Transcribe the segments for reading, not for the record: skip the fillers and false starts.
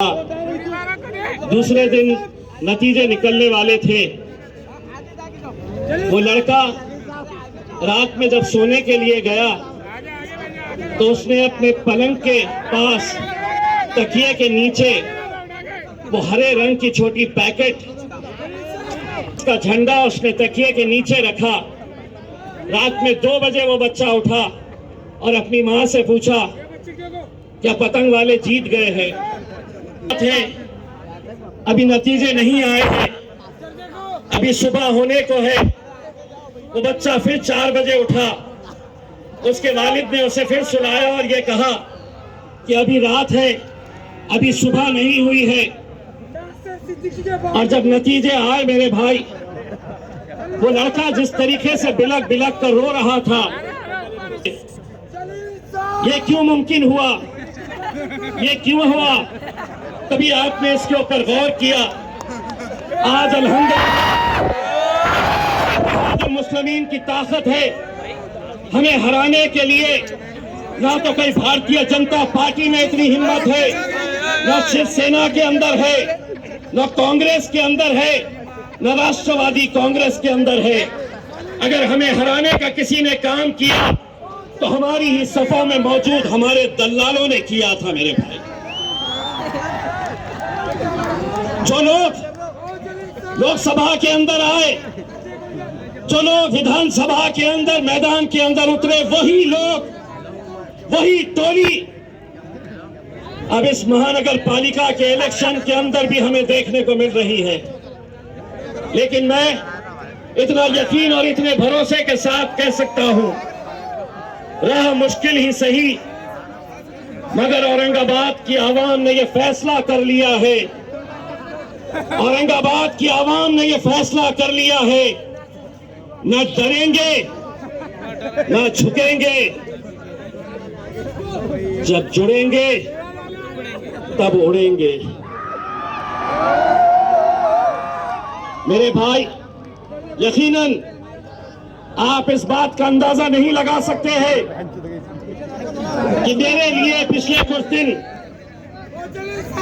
दूसरे दिन नतीजे निकलने वाले थे। वो लड़का रात में जब सोने के लिए गया तो उसने अपने पलंग के पास तकिए के नीचे वो हरे रंग की छोटी पैकेट का झंडा उसने तकिए के नीचे रखा। रात में 2 बजे वो बच्चा उठा और अपनी माँ से पूछा क्या पतंग वाले जीत गए हैं? अभी नतीजे नहीं आए हैं, अभी सुबह होने को है। वो बच्चा फिर 4 बजे उठा। उसके वालिद ने उसे फिर सुलाया और ये कहा कि अभी रात है, अभी सुबह नहीं हुई है। और जब नतीजे आए मेरे भाई, वो लड़का जिस तरीके से बिलक बिलक कर रो रहा था, ये क्यों मुमकिन हुआ, ये क्यों हुआ? कभी आपने इसके ऊपर गौर किया? आज अल्हम्दुलिल्लाह मुस्लिमीन की ताकत है। हमें हराने के लिए ना तो कोई भारतीय जनता पार्टी में इतनी हिम्मत है, ना शिवसेना के अंदर है, ना कांग्रेस के अंदर है, ना राष्ट्रवादी कांग्रेस के अंदर है। अगर हमें हराने का किसी ने काम किया तो हमारी ही सफों में मौजूद हमारे दलालों ने किया था मेरे भाई। जो लोग लोकसभा के अंदर आए, जो लोग विधानसभा के अंदर मैदान के अंदर उतरे, वही लोग, वही टोली अब इस महानगर पालिका के इलेक्शन के अंदर भी हमें देखने को मिल रही है। लेकिन मैं इतना यकीन और इतने भरोसे के साथ कह सकता हूं, राह मुश्किल ही सही, मगर औरंगाबाद की आवाम ने यह फैसला कर लिया है, औरंगाबाद की आवाम ने यह फैसला कर लिया है, न डरेंगे न झुकेंगे। जब जुड़ेंगे तब उड़ेंगे। मेरे भाई, यकीनन आप इस बात का अंदाजा नहीं लगा सकते हैं कि मेरे लिए पिछले कुछ दिन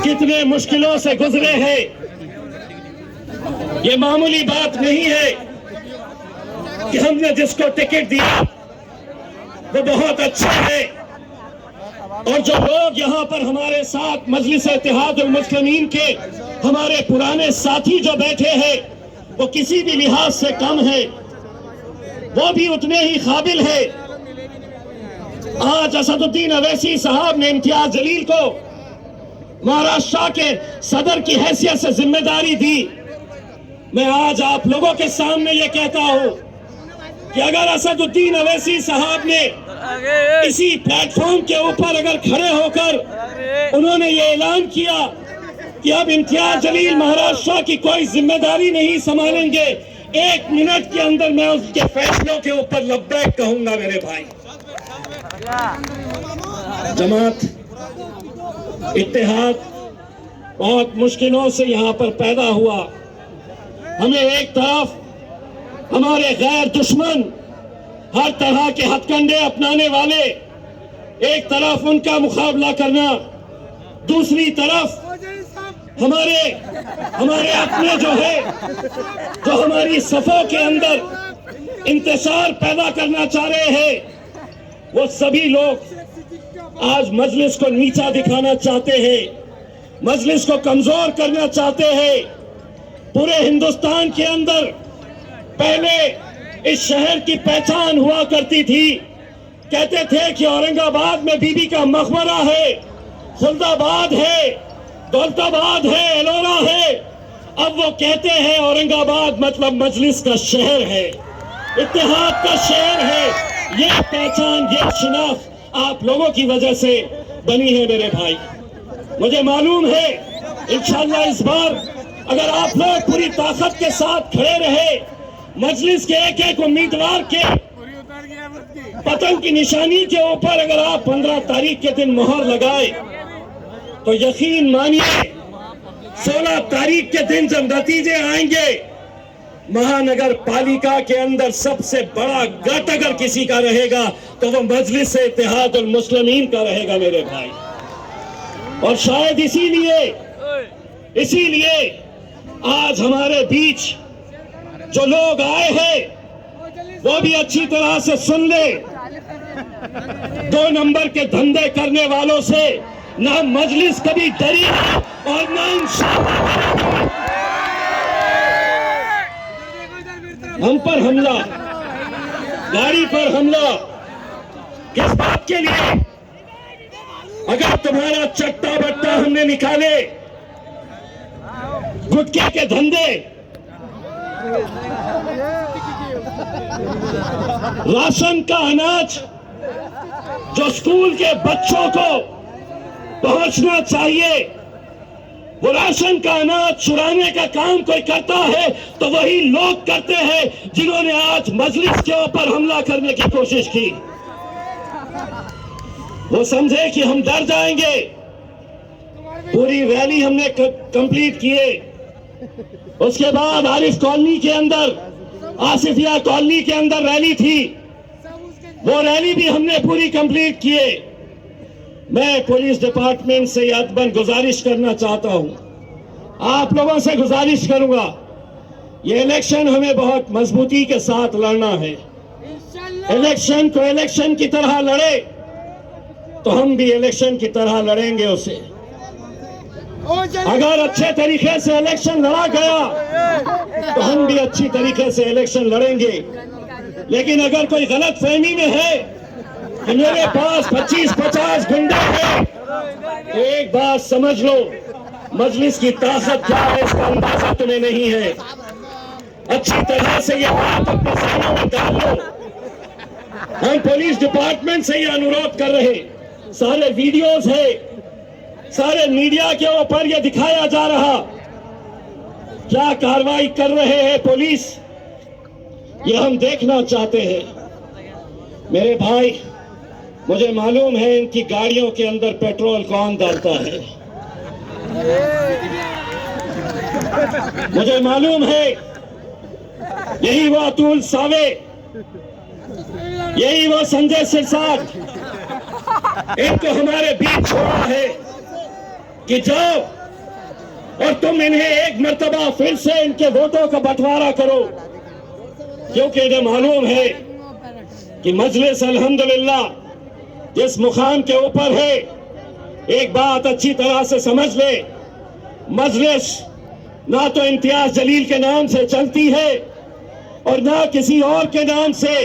कितने मुश्किलों से गुजरे हैं। ये मामूली बात नहीं है कि हमने जिसको टिकट दिया वो बहुत अच्छा है, और जो लोग यहाँ पर हमारे साथ मजलिस इत्तेहादुल मुस्लिमीन के हमारे पुराने साथी जो बैठे हैं, वो किसी भी लिहाज से कम है, वो भी उतने ही काबिल है। आज असदुद्दीन अवैसी साहब ने इम्तियाज जलील को महाराष्ट्र के सदर की हैसियत से जिम्मेदारी दी। मैं आज आप लोगों के सामने ये कहता हूं कि अगर असदुद्दीन अवैसी साहब ने इसी प्लेटफॉर्म के ऊपर अगर खड़े होकर उन्होंने ये ऐलान किया कि अब इम्तियाज जलील महाराष्ट्र की कोई जिम्मेदारी नहीं संभालेंगे, 1 मिनट के अंदर मैं उसके फैसलों के ऊपर लब्बैक कहूंगा मेरे भाई। जमात इत्तेहाद बहुत मुश्किलों से यहाँ पर पैदा हुआ। हमें एक तरफ हमारे गैर दुश्मन, हर तरह के हथकंडे अपनाने वाले, एक तरफ उनका मुकाबला करना, दूसरी तरफ हमारे अपने जो है, जो हमारी सफों के अंदर इंतशार पैदा करना चाह रहे हैं, वो सभी लोग आज मजलिस को नीचा दिखाना चाहते हैं, मजलिस को कमजोर करना चाहते हैं। पूरे हिंदुस्तान के अंदर पहले इस शहर की पहचान हुआ करती थी, कहते थे कि औरंगाबाद में बीबी का मकबरा है, खुल्दाबाद है, दौलताबाद है, एलोरा है। अब वो कहते हैं औरंगाबाद मतलब मजलिस का शहर है, इत्तेहाद का शहर है। ये पहचान, ये शिनाख्त आप लोगों की वजह से बनी है मेरे भाई। मुझे मालूम है इंशाअल्लाह इस बार अगर आप लोग पूरी ताकत के साथ खड़े रहे, मजलिस के एक एक उम्मीदवार के पतंग की निशानी के ऊपर अगर आप 15 तारीख के दिन मोहर लगाए, तो यकीन मानिए 16 तारीख के दिन जब नतीजे आएंगे, महानगर पालिका के अंदर सबसे बड़ा गट अगर किसी का रहेगा तो वो मजलिस इत्तेहादुल मुस्लिमीन का रहेगा मेरे भाई। और शायद इसीलिए इसीलिए आज हमारे बीच जो लोग आए हैं वो भी अच्छी तरह से सुन ले। 2 नंबर के धंधे करने वालों से ना मजलिस कभी डरी है और ना इंशाअल्लाह हम पर हमला, गाड़ी पर हमला, किस बात के लिए? अगर तुम्हारा चट्टा बट्टा हमने निकाले, गुटखे के धंधे, राशन का अनाज जो स्कूल के बच्चों को पहुंचना चाहिए, वो राशन का अनाज चुराने का काम कोई करता है तो वही लोग करते हैं जिन्होंने आज मजलिस के ऊपर हमला करने की कोशिश की। वो समझे कि हम डर जाएंगे। पूरी रैली हमने कंप्लीट किए। उसके बाद आरिफ कॉलोनी के अंदर, आसिफिया कॉलोनी के अंदर रैली थी, वो रैली भी हमने पूरी कंप्लीट किए। मैं पुलिस डिपार्टमेंट से अदबन गुजारिश करना चाहता हूं, आप लोगों से गुजारिश करूंगा, ये इलेक्शन हमें बहुत मजबूती के साथ लड़ना है। इलेक्शन को इलेक्शन की तरह लड़े तो हम भी इलेक्शन की तरह लड़ेंगे उसे। अगर अच्छे तरीके से इलेक्शन लड़ा गया तो हम भी अच्छी तरीके से इलेक्शन लड़ेंगे। लेकिन अगर कोई गलत फहमी में है कि मेरे पास 25-50 गुंडे हैं, एक बात समझ लो, मजलिस की ताकत क्या है इसका अंदाजा तुम्हें नहीं है। अच्छी तरह से ये बात अपने जहनों में डाल लो। हम पुलिस डिपार्टमेंट से ये अनुरोध कर रहे, सारे वीडियोस है, सारे मीडिया के ऊपर ये दिखाया जा रहा, क्या कार्रवाई कर रहे हैं पुलिस, ये हम देखना चाहते हैं। मेरे भाई, मुझे मालूम है इनकी गाड़ियों के अंदर पेट्रोल कौन डालता है, मुझे मालूम है यही वो अतुल सावे, यही वो संजय सिरसाट, इनको हमारे बीच छोड़ा है कि जाओ और तुम इन्हें एक मर्तबा फिर से इनके वोटों का बंटवारा करो, क्योंकि इन्हें मालूम है कि मजलिस अल्हम्दुलिल्लाह जिस मुकाम के ऊपर है। एक बात अच्छी तरह से समझ ले, मजलिस ना तो इम्तियाज जलील के नाम से चलती है और ना किसी और के नाम से।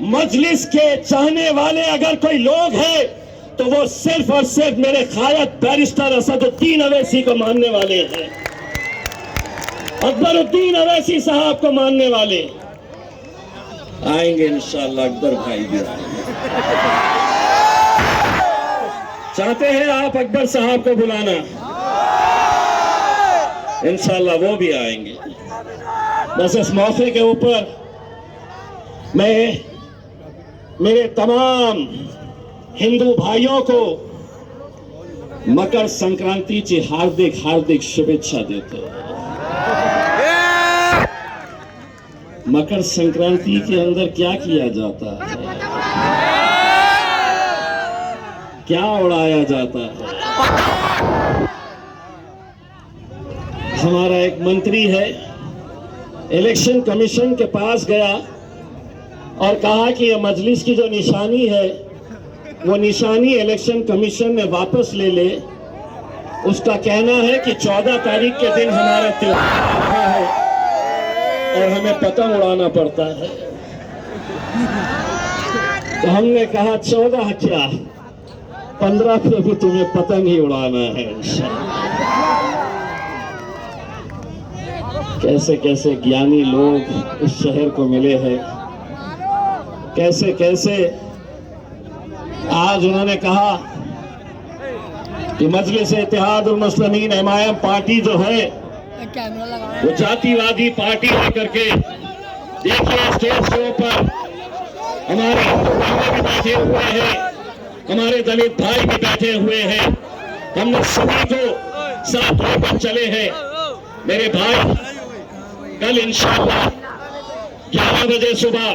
मजलिस के चाहने वाले अगर कोई लोग हैं तो वो सिर्फ और सिर्फ मेरे कायद बैरिस्टर असदुद्दीन अवैसी को मानने वाले हैं, अकबरुद्दीन अवैसी साहब को मानने वाले। आएंगे इंशाअल्लाह, अकबर भाई भी आएंगे। चाहते हैं आप अकबर साहब को बुलाना, इंशाअल्लाह वो भी आएंगे। बस इस मौके के ऊपर मैं मेरे तमाम हिंदू भाइयों को मकर संक्रांति की हार्दिक हार्दिक शुभेच्छा देते हैं। मकर संक्रांति के अंदर क्या किया जाता है, क्या उड़ाया जाता है? हमारा एक मंत्री है, इलेक्शन कमीशन के पास गया और कहा कि ये मजलिस की जो निशानी है वो निशानी इलेक्शन कमीशन ने वापस ले ले। उसका कहना है कि 14 तारीख के दिन हमारा त्योहार है और हमें पतंग उड़ाना पड़ता है। तो हमने कहा 14 क्या, 15 पे भी तुम्हें पतंग ही उड़ाना है इंशाअल्लाह। कैसे कैसे ज्ञानी लोग इस शहर को मिले हैं, कैसे कैसे आज उन्होंने कहा कि मजलिस इत्तेहादुल मुस्लिमीन एमआईएम पार्टी जो है वो जातिवादी पार्टी लेकर के, देखिए स्टेज के ऊपर हमारे हिंदू भाई भी बैठे हुए हैं, हमारे दलित भाई भी बैठे हुए हैं, हमने सभी को साथ लेकर चले हैं। मेरे भाई, कल इंशाअल्लाह 11 बजे सुबह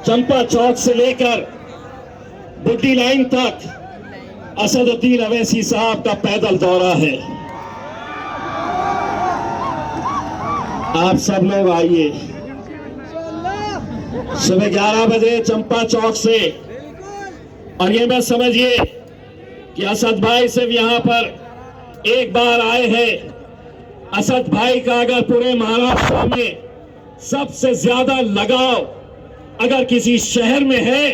चंपा चौक से लेकर बुड्डी लाइन तक असदुद्दीन अवैसी साहब का पैदल दौरा है। आप सब लोग आइए सुबह 11 बजे चंपा चौक से। और ये मत समझिए कि असद भाई सिर्फ यहाँ पर एक बार आए हैं। असद भाई का अगर पूरे महाराष्ट्र में सबसे ज्यादा लगाव अगर किसी शहर में है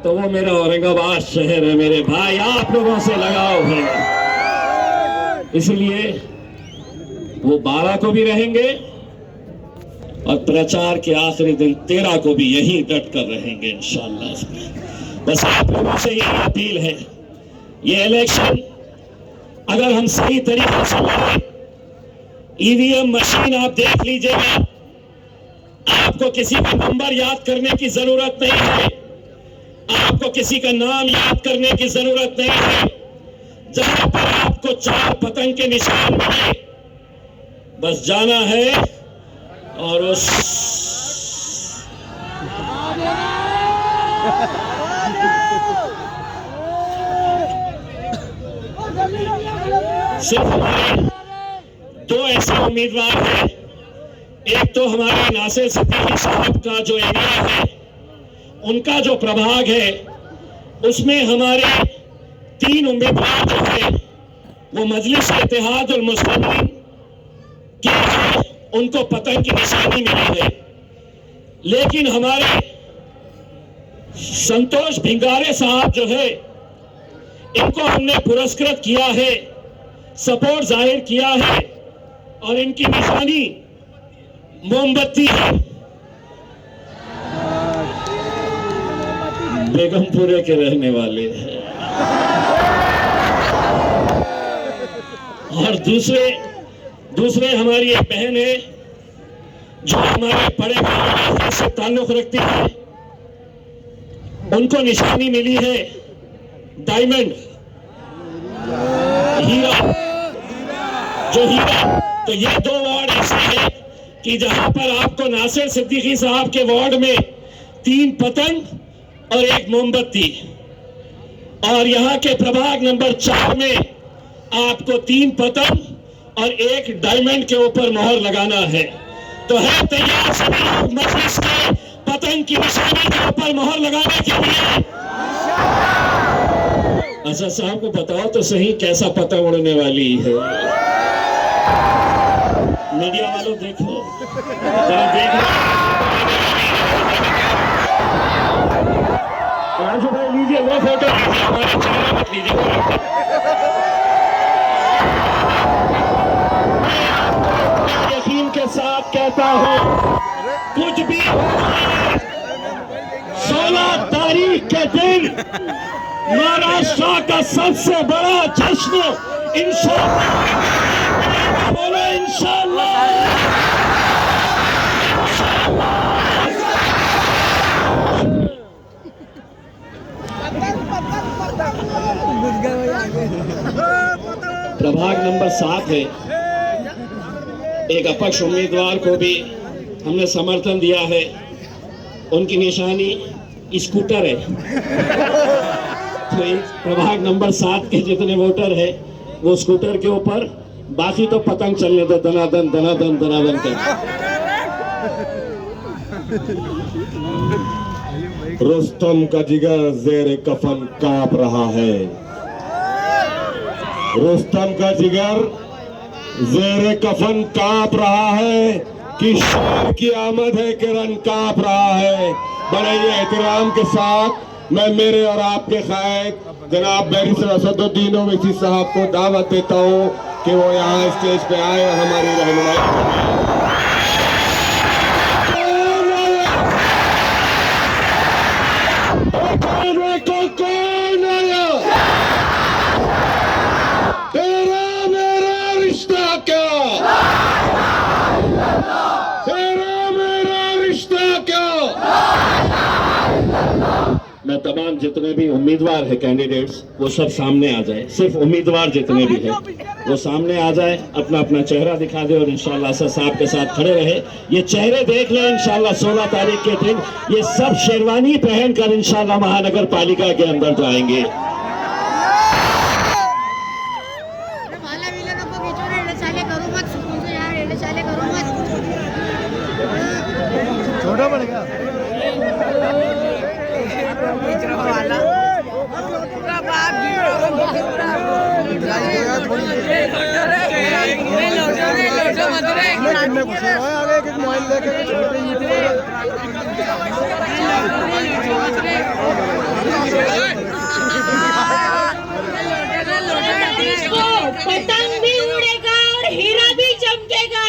तो वो मेरा औरंगाबाद शहर है। मेरे भाई, आप लोगों से लगाव है, इसलिए वो 12 को भी रहेंगे और प्रचार के आखिरी दिन 13 को भी यहीं डट कर रहेंगे इंशाअल्लाह। बस आप लोगों से यही अपील है, ये इलेक्शन अगर हम सही तरीके से लड़े, ईवीएम मशीन आप देख लीजिएगा, आपको किसी का नंबर याद करने की जरूरत नहीं है, आपको किसी का नाम याद करने की जरूरत नहीं है। जहां पर आपको 4 पतंग के निशान मिले, बस जाना है और उस सिर्फ हमारे 2 ऐसे उम्मीदवार हैं। एक तो हमारे नासिर सिद्दीकी साहब का जो एरिया है, उनका जो प्रभाग है, उसमें हमारे 3 उम्मीदवार जो है वो मजलिस इत्तेहादुल मुस्लिमीन के, उनको पतंग की निशानी मिली है। लेकिन हमारे संतोष भिंगारे साहब जो है, इनको हमने पुरस्कृत किया है, सपोर्ट जाहिर किया है और इनकी निशानी मोमबत्ती है। बेगमपुरे के रहने वाले हैं। और दूसरे हमारी एक बहन है जो हमारे बड़े भाई से ताल्लुक रखती है, उनको निशानी मिली है डायमंड, हीरा, जो हीरा। तो ये 2 वार्ड ऐसे हैं कि जहां पर आपको नासिर सिद्दीकी साहब के वार्ड में 3 पतंग और 1 मोमबत्ती, और यहाँ के प्रभाग नंबर 4 में आपको 3 पतंग और 1 डायमंड के ऊपर मोहर लगाना है। तो है तैयार सभी लोग मजलिस के पतंग की निशानी के ऊपर मोहर लगाने के लिए? असद साहब को बताओ तो सही, कैसा पतंग उड़ने वाली है। मीडिया वालों देखो, राजू भाई लीजिए वो फोटो, हमारे चेहरा मत लीजिए। यकीन के साथ कहता हूं, कुछ भी 16 तारीख के दिन महाराष्ट्र का सबसे बड़ा जश्न इंशाअल्लाह, बोलो इंशाअल्लाह। प्रभाग नंबर 7 है, एक अपक्ष उम्मीदवार को भी हमने समर्थन दिया है, उनकी निशानी स्कूटर है। तो प्रभाग नंबर 7 के जितने वोटर है वो स्कूटर के ऊपर, बाकी तो पतंग चलने दो, दनादन दनादन दनादन कर। रुस्तम का जिगर जेर कफन कांप रहा है, रुस्तम का जिगर जेर कफन कांप रहा है कि शेर की आमद है कि रन कांप रहा है। बड़े ही एहतराम के साथ मैं मेरे और आपके कायद जनाब बैरिस्टर असदुद्दीन ओवैसी साहब को दावत देता हूँ कि वो यहाँ स्टेज पे आए और हमारी रहनुमाई। मैं तमाम जितने भी उम्मीदवार है कैंडिडेट्स, वो सब सामने आ जाए। सिर्फ उम्मीदवार जितने भी है वो सामने आ जाए, अपना अपना चेहरा दिखा दे और इंशाल्लाह असद साहब के साथ खड़े रहे। ये चेहरे देख लें इंशाल्लाह 16 तारीख के दिन ये सब शेरवानी पहनकर इंशाल्लाह महानगर पालिका के अंदर जाएंगे। पूरा बढ़ गया मोबाइल पतंग भी उड़ेगा और हीरा भी चमकेगा।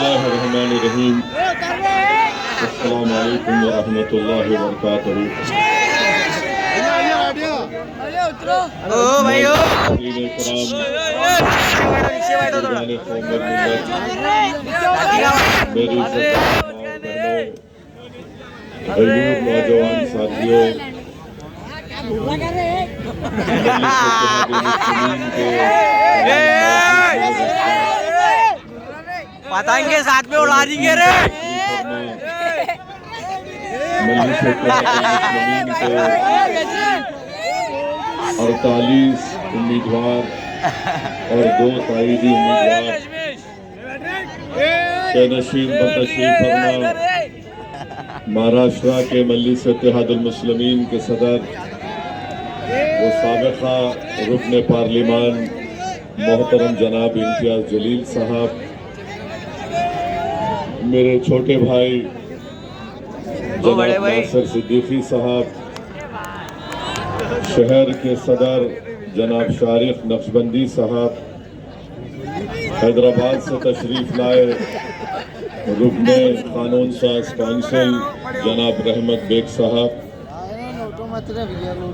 बिस्मिल्लाहिर्रहमानिर्रहीम। अस्सलामु अलैकुम वरहमतुल्लाहि वबरकातुहू। नौजवान साथियों, पतंगे साथ में उड़ा देंगे रे। 48 उम्मीदवार और 2 ताईदी उम्मीदवार नशीब बतशीफ फरमा महाराष्ट्र के मजलिस इत्तेहादुल मुस्लिमीन के सदर वो साबिक़ा रुकन पार्लिमान मोहतरम जनाब इम्तियाज जलील साहब, मेरे छोटे भाई जनाब नासिर सिद्दीकी साहब, शहर के सदर जनाब शारिक नक्शबंदी साहब, हैदराबाद से तशरीफ लाए रुकने कानून साज काउंसिल जनाब रहमत बेग साहब,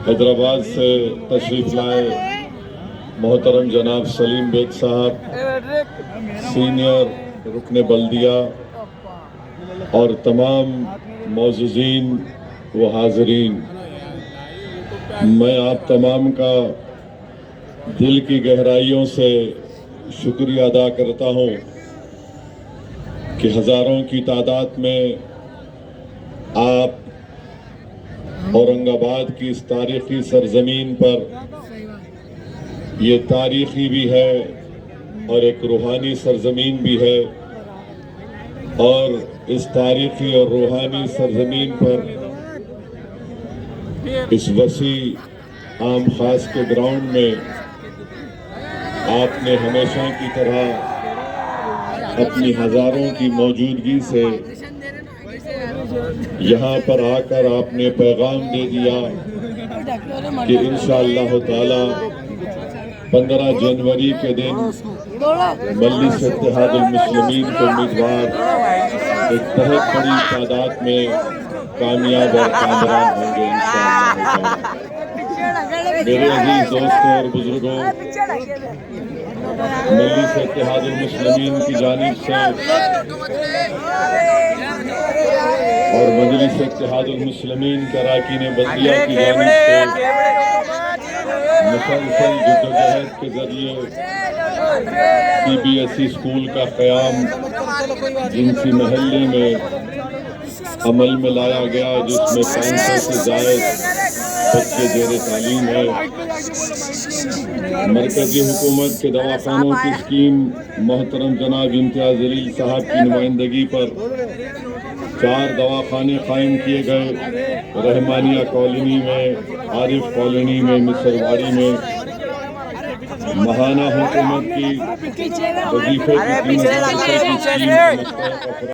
हैदराबाद से तशरीफ लाए मोहतरम जनाब सलीम बेग साहब, सीनियर रुकने बल्दिया और तमाम मौजूदीन व हाज़रीन, मैं आप तमाम का दिल की गहराइयों से शुक्रिया अदा करता हूँ कि हज़ारों की तादाद में आप औरंगाबाद की इस तारीख़ी सरज़मीन पर, ये तारीख़ी भी है और एक रूहानी सरज़मीन भी है, और इस तारीख़ी और रूहानी सरज़मीन पर इस वसी आम खास के ग्राउंड में आपने हमेशा की तरह अपनी हज़ारों की मौजूदगी से यहाँ पर आकर आपने पैगाम दे दिया कि इंशाअल्लाह ताला 15 जनवरी के दिन मजलिस इत्तेहादुल मुस्लिमीन के उम्मीदवार एक बहुत बड़ी तादाद में कामयाब और कामयाब होंगे इंशाअल्लाह ताला। मेरे अजीज दोस्तों और बुजुर्गों, मजलिस इत्तेहादुल मुस्लिमीन की जानिब से और मजलिस इत्तेहादुल मुस्लिमीन कराकीन बल्दिया की जानिब से मुसलसल जद्दोजहद के जरिए CBSE स्कूल का क़याम जिनसी महल्ले में अमल में लाया गया, जिसमें 500 से ज़ायद बच्चे ज़ेरे तालीम है। मरकज़ी हुकूमत के दवाखानों की स्कीम मोहतरम जनाब इम्तियाज जलील साहब की नुमाइंदगी पर 4 दवाखाने कायम किए गए, रहमानिया कॉलोनी में, आरिफ कॉलोनी में, मिसरवाड़ी में। महाना हुकूमत की वजीफे अरे पीछे लगा रहे, पीछे से।